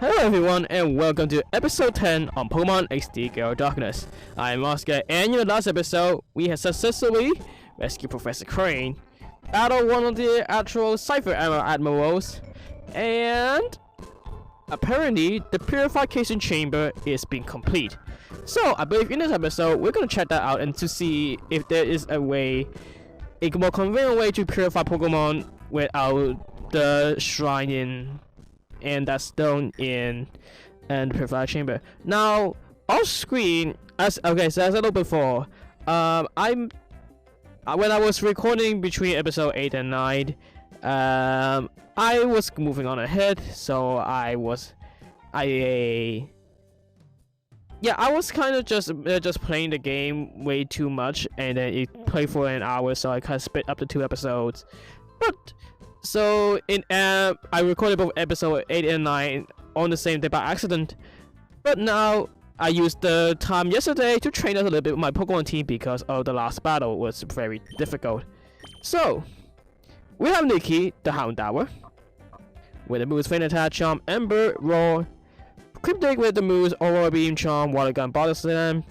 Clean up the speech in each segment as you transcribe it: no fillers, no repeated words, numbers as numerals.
Hello everyone and welcome to episode 10 on Pokemon XD Gale of Darkness. I'm Oscar, and in the last episode we have successfully rescued Professor Crane, battled one of the actual Cypher Admirals, and apparently the Purification chamber is being complete. So I believe in this episode we're going to check that out and to see if there is a more convenient way to purify Pokemon without the shrine in and that stone in and the purifier chamber. Now off screen, as I said before, when I was recording between episode 8 and 9, I was moving on ahead, so I was kind of just playing the game way too much, and then it played for an hour, so I kind of split up the 2 episodes. But so I recorded both episode 8 and 9 on the same day by accident. But now I used the time yesterday to train a little bit with my Pokemon team because of the last battle was very difficult. So we have Nikki, the Houndour, with the moves Feint Attack, Charm, Ember, Roar. Cryptic with the moves Aurora Beam, Charm, Water Gun, Bottle Slam.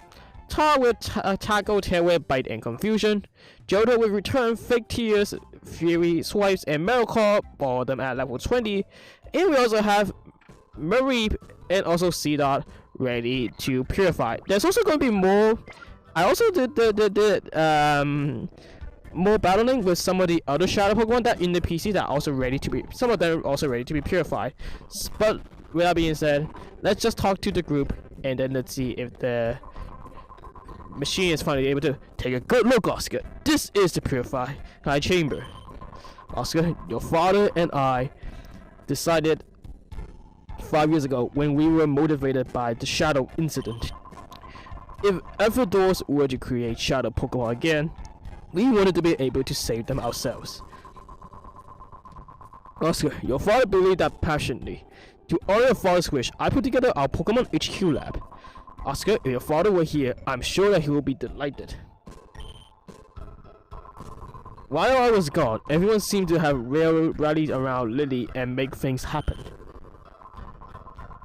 Tar with Tackle, Tail Whip, Bite, and Confusion. Johto with Return, Fake Tears, Fury, Swipes, and Metal Claw, all of them at level 20. And we also have Mareep and also C-Dot ready to purify. There's also going to be more. I also did more battling with some of the other Shadow Pokemon that in the PC that are also ready to be. Some of them are also ready to be purified. But with that being said, let's just talk to the group and then let's see if the machine is finally able to take a good look. Oscar, this is the Purify chamber. Oscar, your father and I decided 5 years ago when we were motivated by the Shadow incident. If ever doors were to create Shadow Pokemon again, we wanted to be able to save them ourselves. Oscar, your father believed that passionately. To honor your father's wish, I put together our Pokemon HQ lab. Oscar, if your father were here, I'm sure that he will be delighted. While I was gone, everyone seemed to have rallied around Lily and make things happen.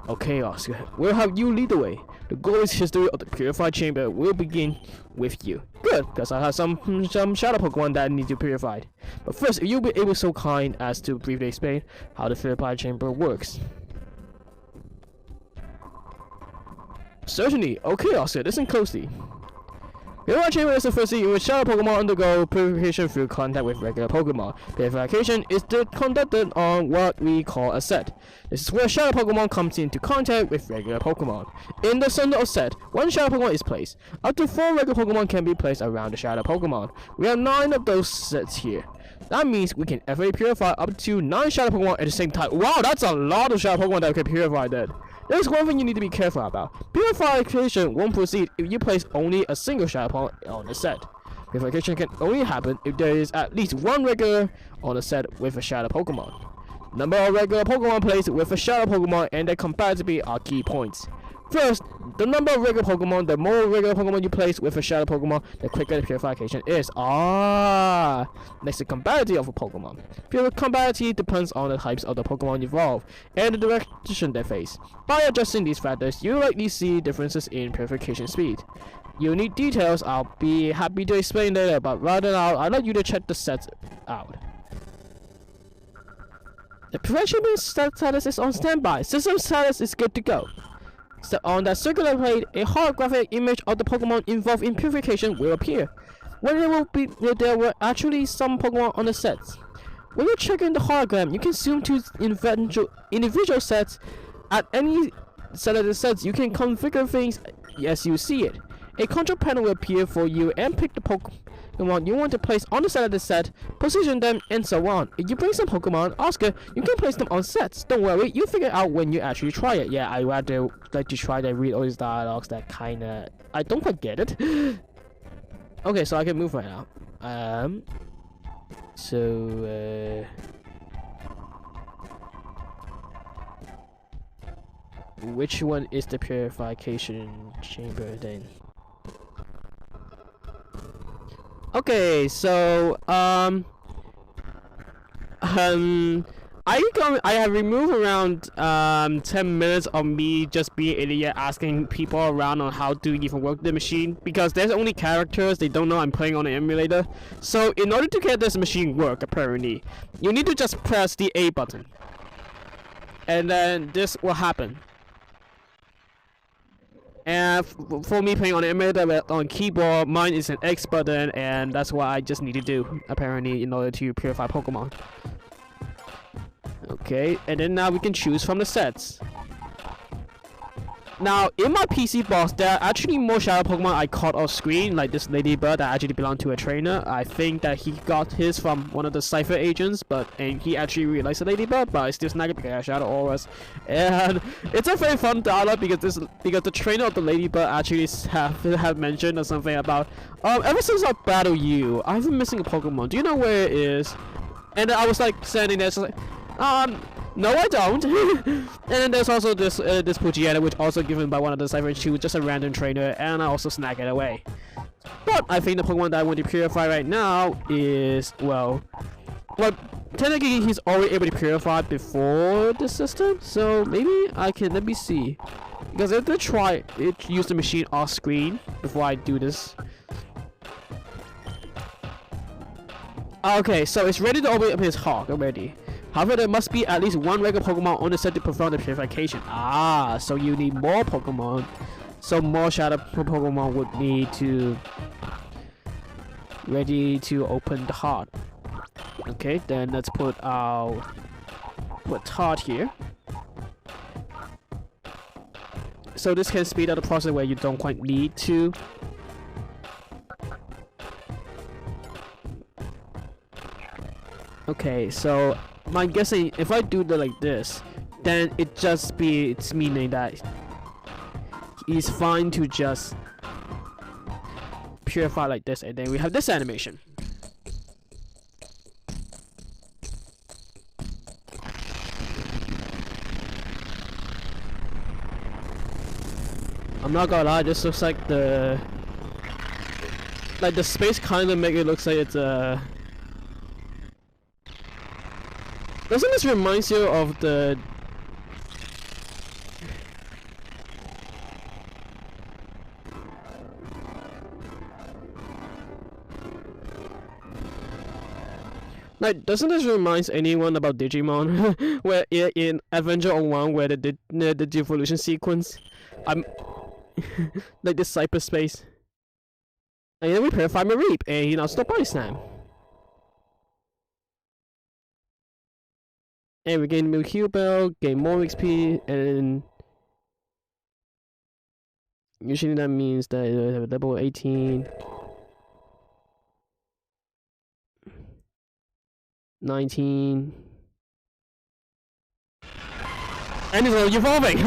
Okay, Oscar, we'll have you lead the way. The glorious history of the Purified Chamber will begin with you. Good, because I have some Shadow Pokemon that need to be purified. But first, if you'll be able so kind as to briefly explain how the Purified Chamber works. Certainly. Okay, Oscar, listen closely. Purification chamber is the first in which Shadow Pokemon undergo purification through contact with regular Pokemon. Purification is conducted on what we call a set. This is where Shadow Pokemon comes into contact with regular Pokemon. In the center of set, one Shadow Pokemon is placed. Up to 4 regular Pokemon can be placed around the Shadow Pokemon. We have 9 of those sets here. That means we can easily purify up to 9 Shadow Pokemon at the same time. Wow, that's a lot of Shadow Pokemon that can purify then. There's one thing you need to be careful about. Purification won't proceed if you place only a single Shadow Pokemon on the set. Purification can only happen if there is at least 1 regular on the set with a Shadow Pokemon. Number of regular Pokemon placed with a Shadow Pokemon and their compatibility are key points. First, the number of regular Pokemon. The more regular Pokemon you place with a Shadow Pokemon, the quicker the purification is. Next, the compatibility of a Pokemon. Compatibility depends on the types of the Pokemon involved and the direction they face. By adjusting these factors, you'll likely see differences in purification speed. Unique details I'll be happy to explain later, but right now I'd like you to check the sets out. The purification status is on standby. System status is good to go. Step on that circular plate, a holographic image of the Pokemon involved in purification will appear. There were actually some Pokemon on the sets. When you're checking the hologram, you can zoom to individual sets. At any set of the sets, you can configure things as you see it. A control panel will appear for you and pick the Pokemon you want to place on the side of the set, position them, and so on. If you bring some Pokemon, Oscar, you can place them on sets. Don't worry, you'll figure out when you actually try it. Yeah, I rather like to try to read all these dialogues that kinda I don't quite get it. Okay, so I can move right now. Which one is the purification chamber then? Okay, so I have removed around 10 minutes of me just being an idiot asking people around on how to even work the machine, because there's only characters, they don't know I'm playing on an emulator. So in order to get this machine work, apparently you need to just press the A button and then this will happen. And for me playing on an emulator on keyboard, mine is an X button, and that's what I just need to do apparently in order to purify Pokemon. Okay, and then now we can choose from the sets. Now, in my PC box, there are actually more shadow Pokemon I caught off screen, like this ladybird that actually belonged to a trainer. I think that he got his from one of the Cypher agents, and he actually really likes the ladybird, but I still snag it because I have shadow auras. And it's a very fun dialogue because the trainer of the ladybird actually have mentioned or something about, ever since I battled you, I've been missing a Pokemon. Do you know where it is? And then I was like standing there, so like, no I don't. And then there's also this Pugetta, which also given by one of the Cypher. She was just a random trainer, and I also snag it away. But I think the Pokemon that I want to purify right now is, well, technically he's already able to purify before the system, so maybe I can, let me see. Because I have to try it, use the machine off screen before I do this. Okay, so it's ready to open up his heart already. However, there must be at least one regular Pokemon on the set to perform the purification. Ah, so you need more Pokemon. So more shadow Pokemon would need to ready to open the heart. Okay, then let's put heart here. So this can speed up the process where you don't quite need to. Okay, so I'm guessing if I do like this, then it's meaning that he's fine to just purify like this, and then we have this animation. I'm not gonna lie, this looks like the space kind of make it look like it's a. Doesn't this remind you of the... Like, doesn't this remind anyone about Digimon? Where in Adventure 01, where the devolution sequence, I'm like this cyberspace. And then we purify my reap, and he now stop body slam. And we gain new Heal Bell, gain more XP, and usually that means that you have a level 18, 19, and it's evolving.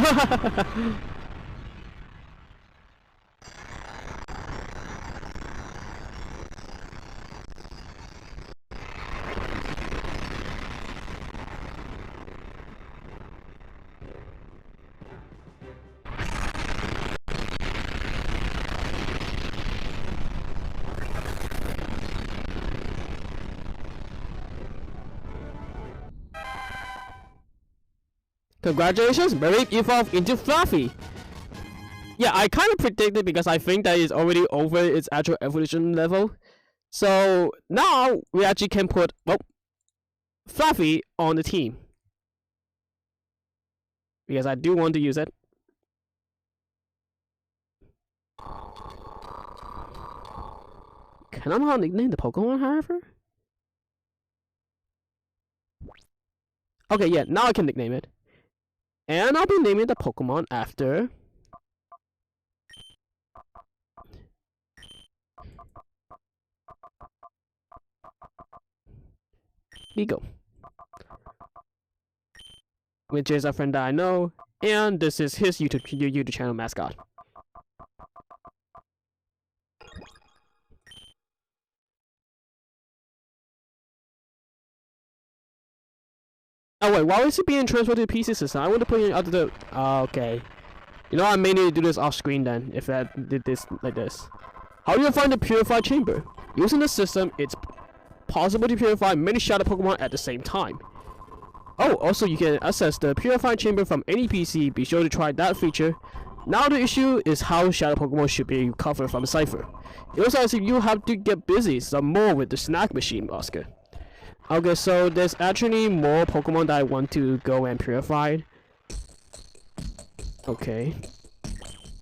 Congratulations, Mareep evolved into Fluffy! Yeah, I kind of predicted because I think that it's already over its actual evolution level. So now we actually can put, well, Fluffy on the team. Because I do want to use it. Can I not nickname the Pokemon, however? Okay, yeah, now I can nickname it. And I'll be naming the Pokemon after Nico, which is a friend that I know, and this is his YouTube channel mascot. Oh wait, why is it being transferred to the PC system? I want to put it out the... okay. You know, I may need to do this off screen then, if I did this like this. How do you find the purified chamber? Using the system, it's possible to purify many shadow Pokemon at the same time. Oh, also you can access the Purifying chamber from any PC. Be sure to try that feature. Now the issue is how shadow Pokemon should be recovered from Cypher. It looks as if you have to get busy some more with the snack machine, Oscar. Okay, so there's actually more Pokemon that I want to go and purify. Okay.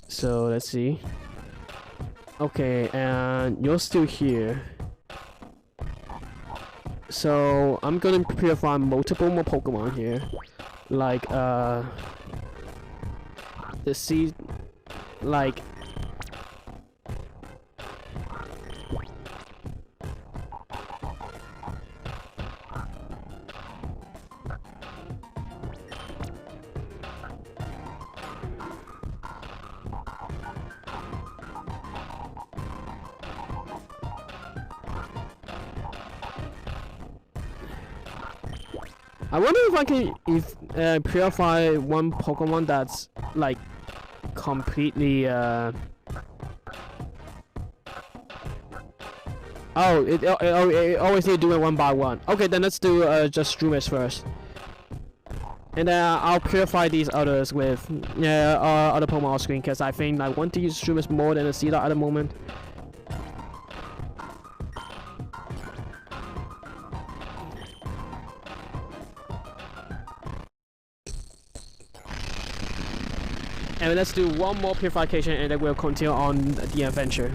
So let's see. Okay, and you're still here. So I'm gonna purify multiple more Pokemon here. Like the sea, like I wonder if I can purify one Pokemon that's like completely oh, it always need to do it one by one. Okay, then let's do just Strumis first, and then I'll purify these others with other Pokemon off screen, because I think I want to use Strumis more than a Seedot at the moment. And let's do one more purification, and then we'll continue on the adventure.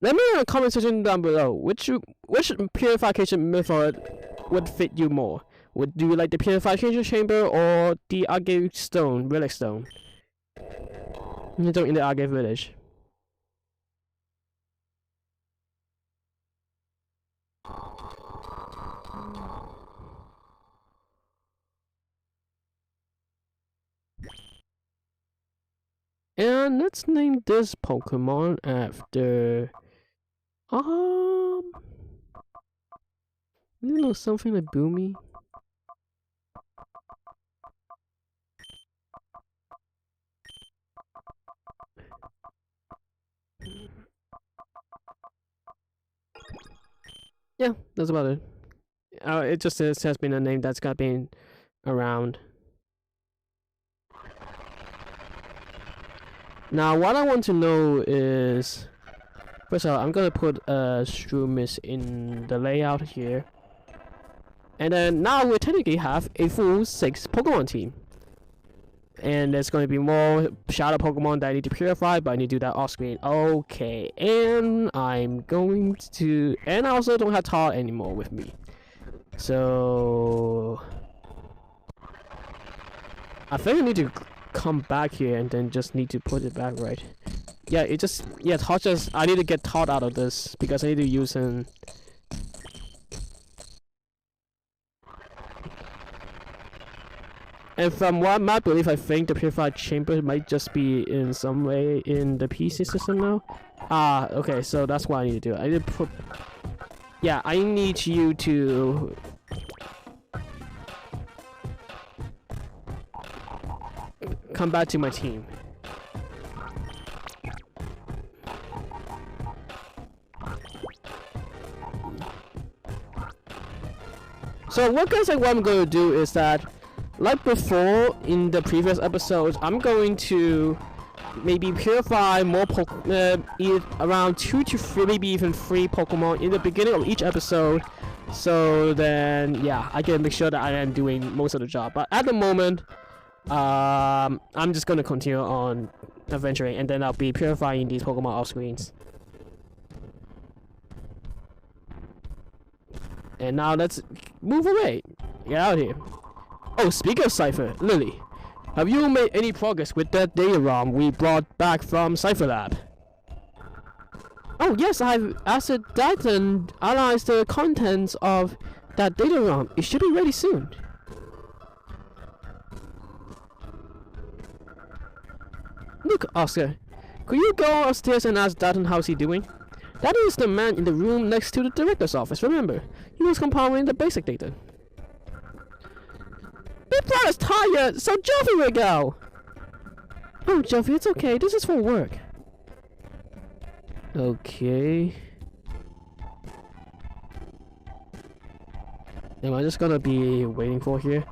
Let me know in the comment section down below which purification method would fit you more. Would you like the purification chamber or the agate stone, relic stone? In the agate village. And let's name this Pokemon after you know, something like Boomy. Yeah, that's about it. It just has been a name that's been around. Now, what I want to know is, first of all, I'm gonna put Strumis in the layout here, and then now we technically have a full 6 Pokemon team. And there's going to be more shadow Pokemon that I need to purify, but I need to do that off screen. Okay, and I'm going to, and I also don't have Todd anymore with me, so I think I need to come back here and then just need to put it back right. Yeah, it just, yeah, Todd just, I need to get Todd out of this because I need to use him. And from what my belief, I think the purified chamber might just be in some way in the PC system now. Ah, okay, so that's what I need to do. I need to put, yeah, I need you to come back to my team. So what I'm going to do is that, like before in the previous episodes, I'm going to maybe purify more around 2 to 3, maybe even 3 Pokemon in the beginning of each episode. So then, yeah, I can make sure that I am doing most of the job. But at the moment, I'm just going to continue on adventuring, and then I'll be purifying these Pokemon off screens. And now let's move away. Get out of here. Oh, speaking of Cypher, Lily, have you made any progress with that data ROM we brought back from Cypher Lab? Oh yes, I've asked that and analyzed the contents of that data ROM. It should be ready soon. Look, Oscar. Could you go upstairs and ask Dalton how's he doing? That is the man in the room next to the director's office, remember? He was compiling the basic data. Big Brother's tired, so Joffy will go! Oh, Joffy, it's okay. This is for work. Okay. Am I just gonna be waiting for here?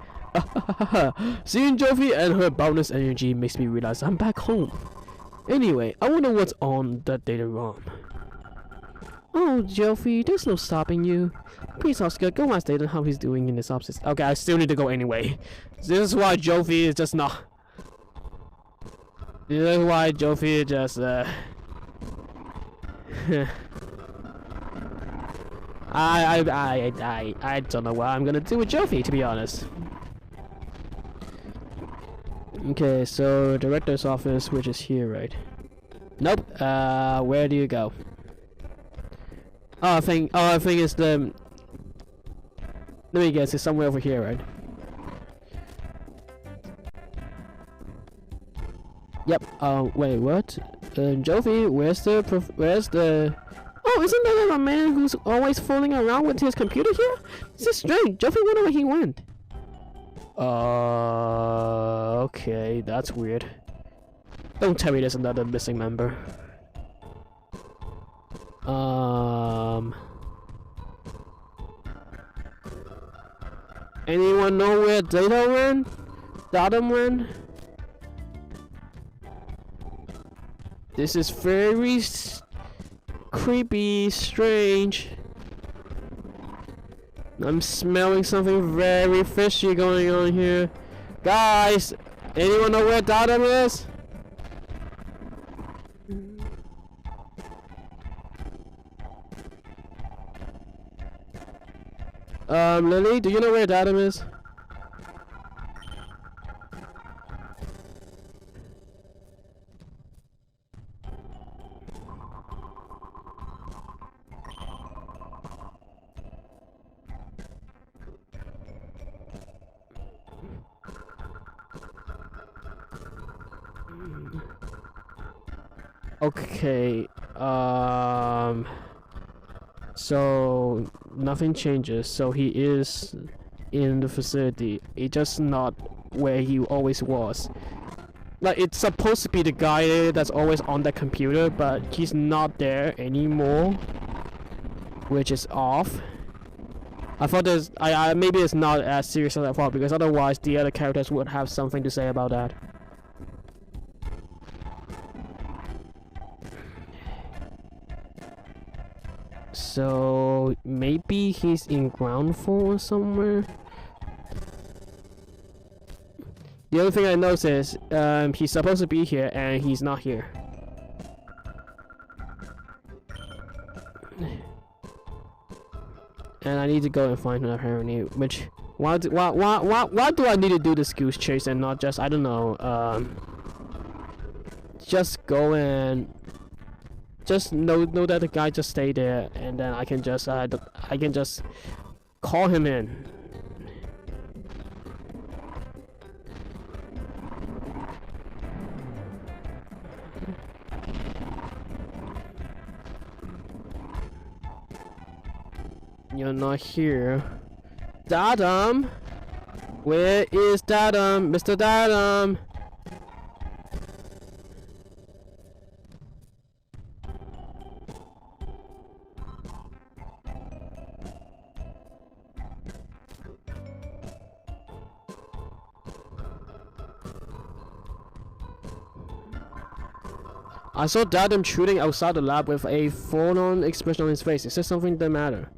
Seeing Joffy and her boundless energy makes me realize I'm back home. Anyway, I wonder what's on that data ROM. Oh, Joffy, there's no stopping you. Please, Oscar, go ask Dayton how he's doing in his office. Okay, I still need to go anyway. This is why Joffy is just not. This is why Joffy just I don't know what I'm gonna do with Joffy, to be honest. Okay, so director's office, which is here, right? Nope. Where do you go? Oh, I think it's the. Let me guess. It's somewhere over here, right? Yep. Wait, what? Joffy, where's the? Oh, isn't that a man who's always fooling around with his computer here? This is strange. Joffy wonder where he went. Okay, that's weird. Don't tell me there's another missing member. Anyone know where Data went? Datum went? This is very creepy, strange. I'm smelling something very fishy going on here. Guys, anyone know where Datum is? Lily, do you know where Datum is? Okay, so nothing changes, so he is in the facility. It's just not where he always was. Like, it's supposed to be the guy that's always on the computer, but he's not there anymore, which is off. I thought there's, maybe it's not as serious as I thought, because otherwise the other characters would have something to say about that. So maybe he's in ground floor somewhere. The only thing I noticed is he's supposed to be here and he's not here. And I need to go and find him apparently. Which why do I need to do this goose chase and not just, I don't know, just go and just know that the guy just stay there, and then I can just call him in. You're not here. Datum! Where is Datum? Mr. Datum! I saw Datum shooting outside the lab with a forlorn expression on his face. Is there something the matter?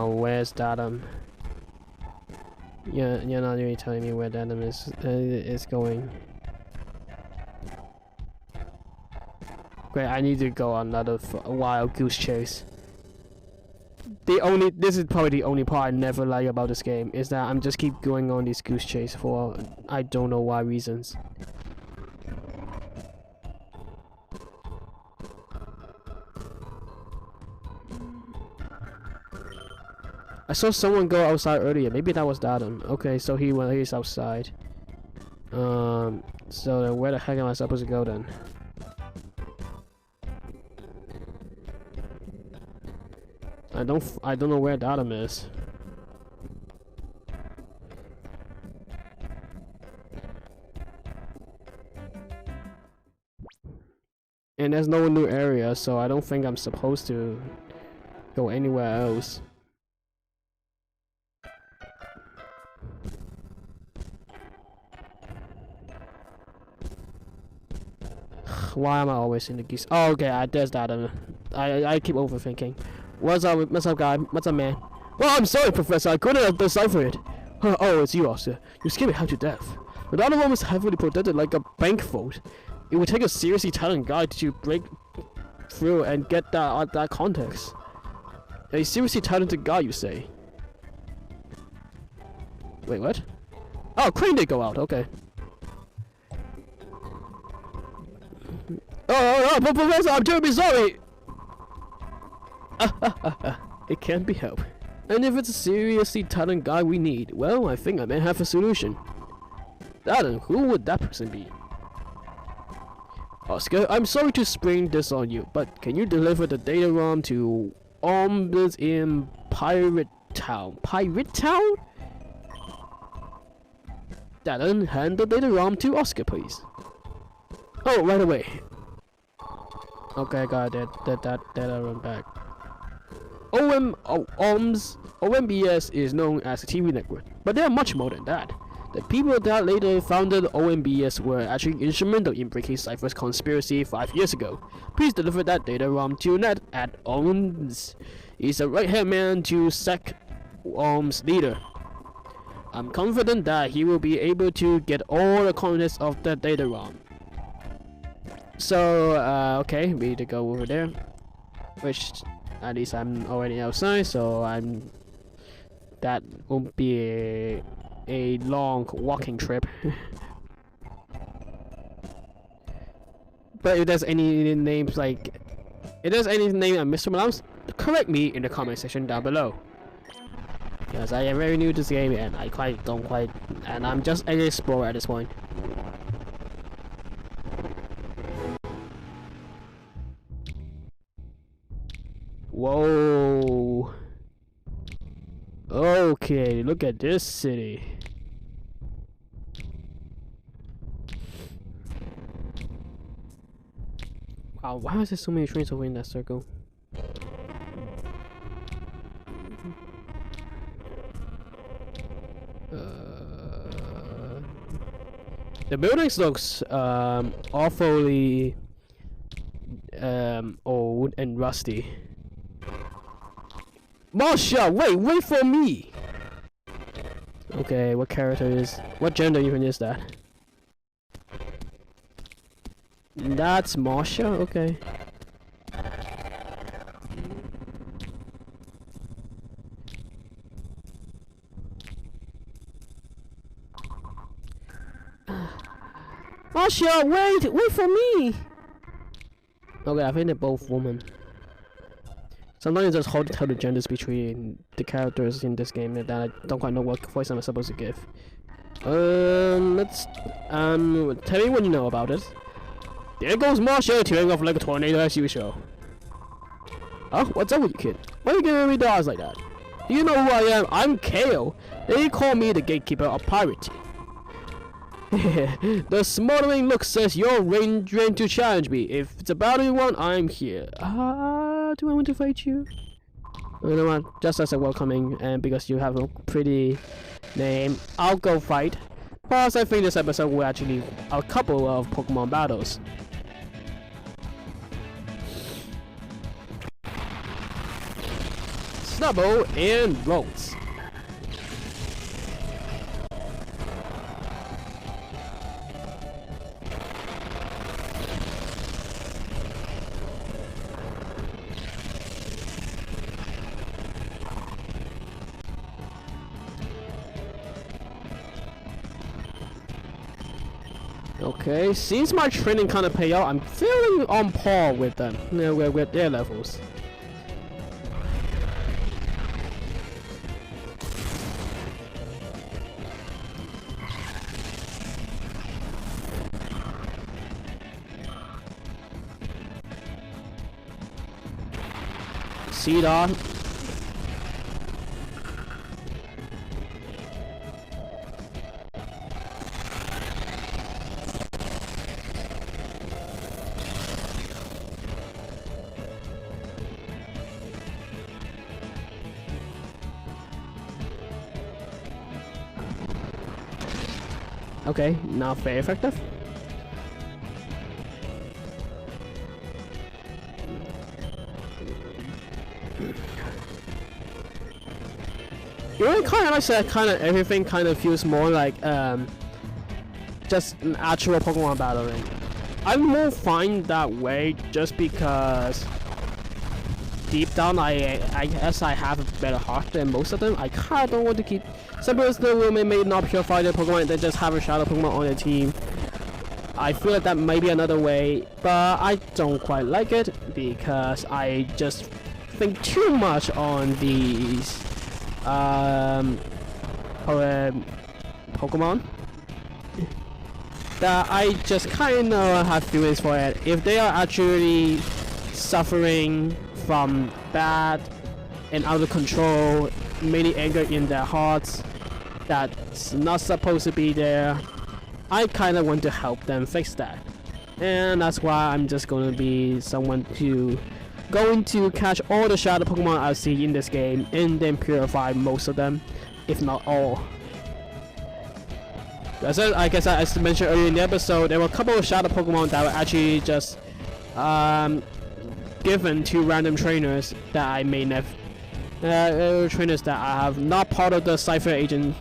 Where's Datum? Yeah, you're not really telling me where Datum is going. Great, I need to go on another wild goose chase. This is probably the only part I never like about this game, is that I'm just keep going on this goose chase for I don't know why reasons. saw someone go outside earlier. Maybe that was Adam. Okay, so he's outside. So then where the heck am I supposed to go then? I don't know where Adam is. And there's no new area, so I don't think I'm supposed to go anywhere else. Why am I always in the geese? Oh, okay, there's Adam. I keep overthinking. What's up, guy? What's up, man? Well, I'm sorry, Professor. I couldn't decipher it. Oh, it's you, Oscar. You scared me half to death. The other one was heavily protected like a bank vault. It would take a seriously talented guy to break through and get that context. A seriously talented guy, you say? Wait, what? Oh, Crane did go out. Okay. Oh, Professor, I'm terribly sorry. It can't be helped. And if it's a seriously talented guy we need, well, I think I may have a solution. Adam, who would that person be? Oscar, I'm sorry to spring this on you, but can you deliver the data ROM to Ombuds in Pirate Town? Pirate Town? Adam, hand the data ROM to Oscar, please. Oh, right away. Okay, I got that data ROM back. OMBS is known as a TV network, but they are much more than that. The people that later founded OMBS were actually instrumental in breaking Cypher's conspiracy 5 years ago. Please deliver that data ROM to Ned at OMS. He's the right-hand man to SEC OMS leader. I'm confident that he will be able to get all the contents of the data ROM. So, okay, we need to go over there. Which, at least I'm already outside, so that won't be a long walking trip. But if there's any names I mispronounced, correct me in the comment section down below. Because I am very new to this game and and I'm just an explorer at this point. Whoa. Okay, look at this city. Wow, why is there so many trains over in that circle? The buildings looks awfully old and rusty. Marsha, wait for me! Okay, what gender even is that? That's Marsha? Okay. Marsha, wait for me! Okay, I think they're both women. Sometimes it's hard to tell the genders between the characters in this game, and I don't quite know what voice I'm supposed to give. Tell me what you know about it. There goes Marsha tearing off like a tornado as usual. Oh, what's up with you, kid? Why are you giving me the eyes like that? Do you know who I am? I'm Gale. They call me the gatekeeper of piracy. The smoldering look says you're ready to challenge me. If it's a battle you want, I'm here. Do I want to fight you? You know what? Just as a welcoming, and because you have a pretty name, I'll go fight. Plus, I think this episode will actually a couple of Pokemon battles. Snubble and Rolls. Okay, since my training kind of pay out, I'm feeling on par with them, with their levels. see that? Okay, not very effective. You know, kind of like that. Kind of everything kind of feels more like just an actual Pokemon battling. I'm more fine that way just because deep down I guess I have a better heart than most of them. I kind of don't want to keep. Some people may not purify their Pokemon, they just have a shadow Pokemon on their team. I feel like that may be another way, but I don't quite like it because I just think too much on these Pokemon that I just kind of have feelings for it. If they are actually suffering from bad and out of control, many anger in their hearts that's not supposed to be there, I kind of want to help them fix that. And that's why I'm just going to be someone going to catch all the shadow Pokemon I see in this game and then purify most of them, if not all. As I guess as mentioned earlier in the episode, there were a couple of shadow Pokemon that were actually just given to random trainers that I may never trainers that I have not part of the Cypher agent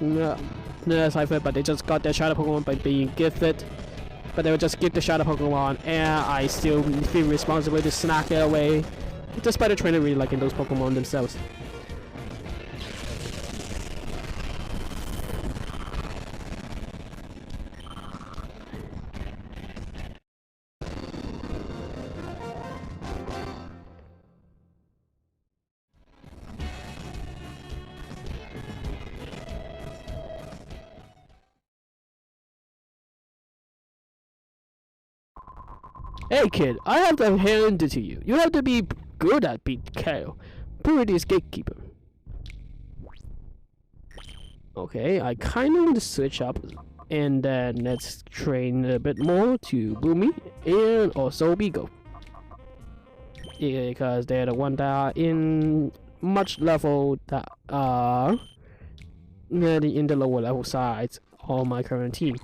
Cypher, but they just got their shadow Pokemon by being gifted. But they would just give the shadow Pokemon, and I still feel responsible to snack it away, despite the trainer really liking those Pokemon themselves. Hey kid, I have to hand it to you. You have to be good at beat Gale, Purity's gatekeeper. Okay, I kind of want to switch up, and then let's train a bit more to Boomy and also Beagle. Yeah, because they're the one that are in much level that are nearly in the lower level sides on my current team.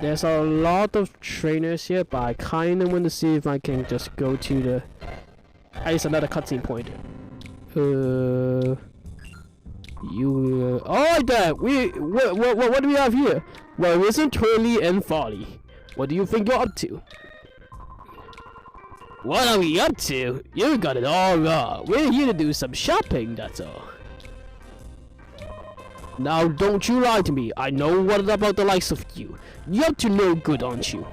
There's a lot of trainers here, but I kind of want to see if I can just go to the at least another cutscene point. Oh, Dad, what do we have here? Well, isn't Twirly and Folly? What do you think you're up to? What are we up to? You got it all wrong. We're here to do some shopping, that's all. Now, don't you lie to me. I know what about the likes of you. You're up to no good, aren't you?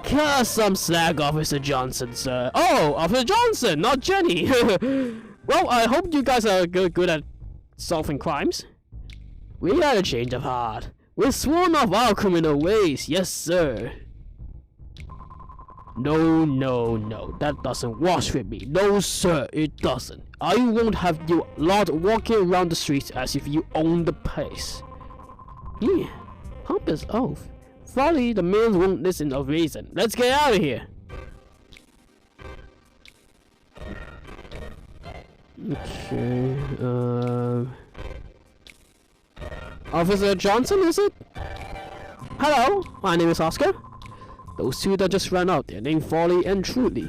Cast some slack, Officer Johnson, sir. Oh, Officer Johnson, not Jenny. Well, I hope you guys are good at solving crimes. We had a change of heart. We're sworn off our criminal ways, yes, sir. No, that doesn't wash with me. No, sir, it doesn't. I won't have you lot walking around the streets as if you own the place. Yeah, pump is off. Folly, the men won't listen of reason. Let's get out of here. Okay, Officer Johnson, is it? Hello, my name is Oscar. Those two that just ran out, they're named Folly and Truly.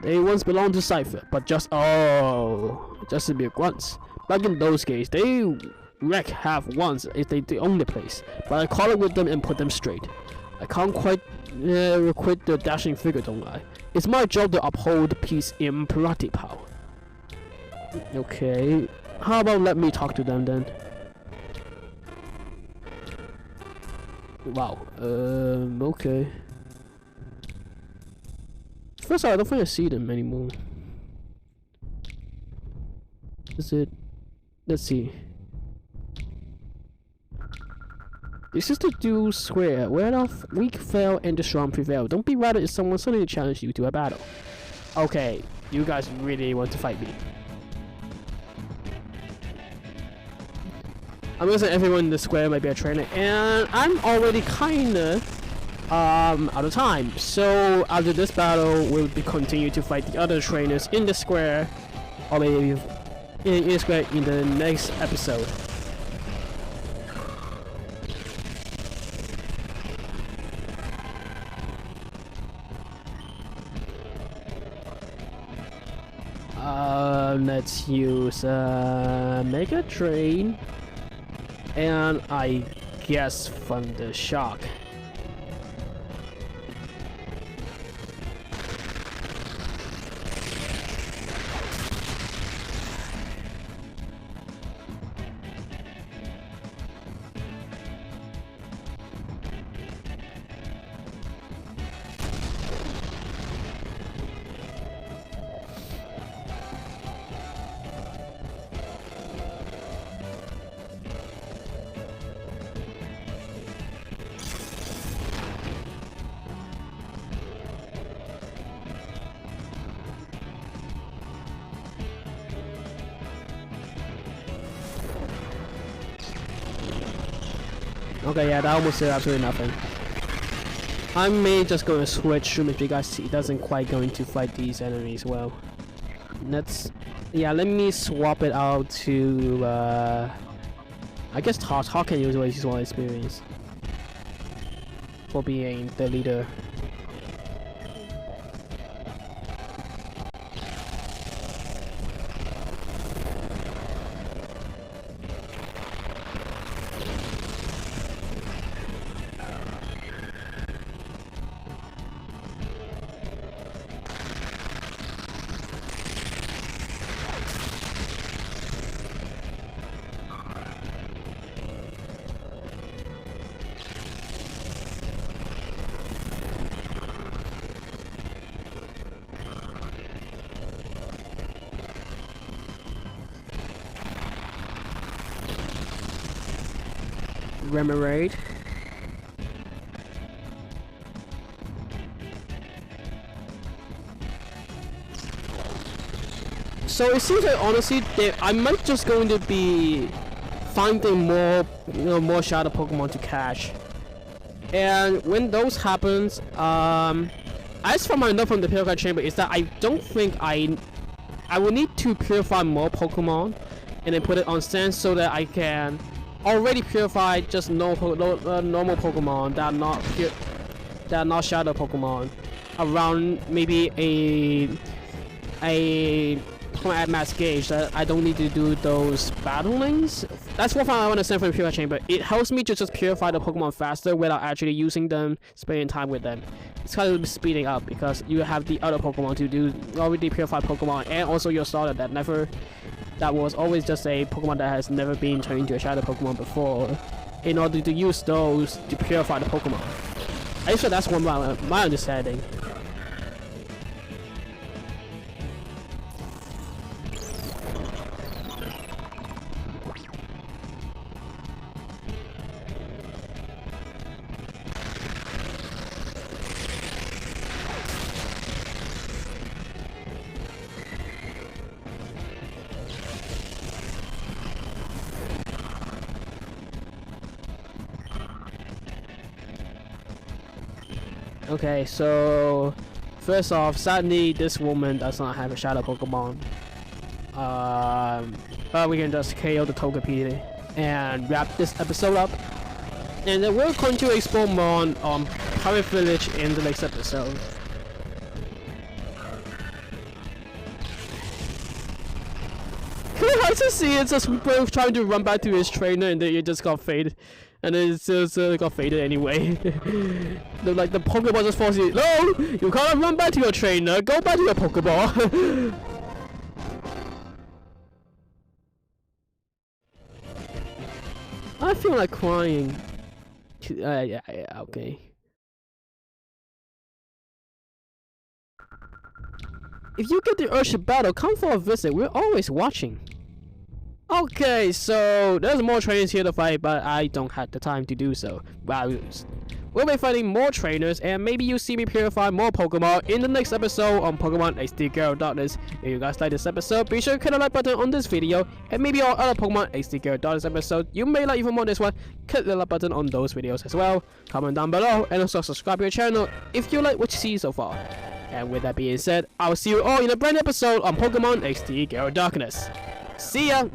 They once belonged to Cypher, but just to be once. Back in those days, they wreck half once if they own the place. But I caught up with them and put them straight. I can't quite quit the dashing figure, don't I? It's my job to uphold peace in Pirate power. Okay, how about let me talk to them then? Wow, okay. First of all, I don't think I see them anymore. Is it? Let's see. This is the duel square, where the weak fail and the strong prevail. Don't be rattled if someone suddenly challenges you to a battle. Okay, you guys really want to fight me. I'm guessing everyone in the square might be a trainer, and I'm already kinda out of time. So after this battle, we'll be continue to fight the other trainers in the square, or maybe in the square in the next episode. Let's use Mega Train, and I guess Thunder Shock. Okay, yeah, that almost did absolutely nothing. I may just go and switch room if you guys see it doesn't quite going to fight these enemies well. Let me swap it out to I guess Talk can use his one experience for being the leader. Remoraid. So it seems like honestly, I might just going to be finding more, more shadow Pokemon to catch. And when those happens, as from my note from the Purification chamber is that I don't think I will need to purify more Pokemon and then put it on stand so that I can already purify just normal Pokemon that are not shadow Pokemon around maybe a at max gauge that I don't need to do those battlings. That's one thing I understand from the Purification chamber. It helps me to just purify the Pokemon faster without actually using them, spending time with them. It's kind of speeding up because you have the other Pokemon to do already purified Pokemon, and also your starter that was always just a Pokemon that has never been turned into a shadow Pokemon before, in order to use those to purify the Pokemon. I sure that's one my understanding. Okay, so first off, sadly this woman does not have a shadow Pokemon. But we can just KO the Togepi and wrap this episode up. And then we're going to explore more on Pirate Village in the next episode. I just see it's just both trying to run back to his trainer and then it just got faded. And then it just got faded anyway. Like the Pokeball just forces you. No! You can't run back to your trainer. Go back to your Pokeball. I feel like crying. Yeah, okay. If you get the urge to battle, come for a visit. We're always watching. Okay, so there's more trainers here to fight, but I don't have the time to do so. While we'll be finding more trainers, and maybe you'll see me purify more Pokemon in the next episode on Pokemon HD Gale of Darkness. If you guys like this episode, be sure to hit the like button on this video, and maybe on other Pokemon HD Gale of Darkness episodes you may like even more this one. Click the like button on those videos as well. Comment down below, and also subscribe to your channel if you like what you see so far. And with that being said, I'll see you all in a brand new episode on Pokemon HD Gale of Darkness. See ya!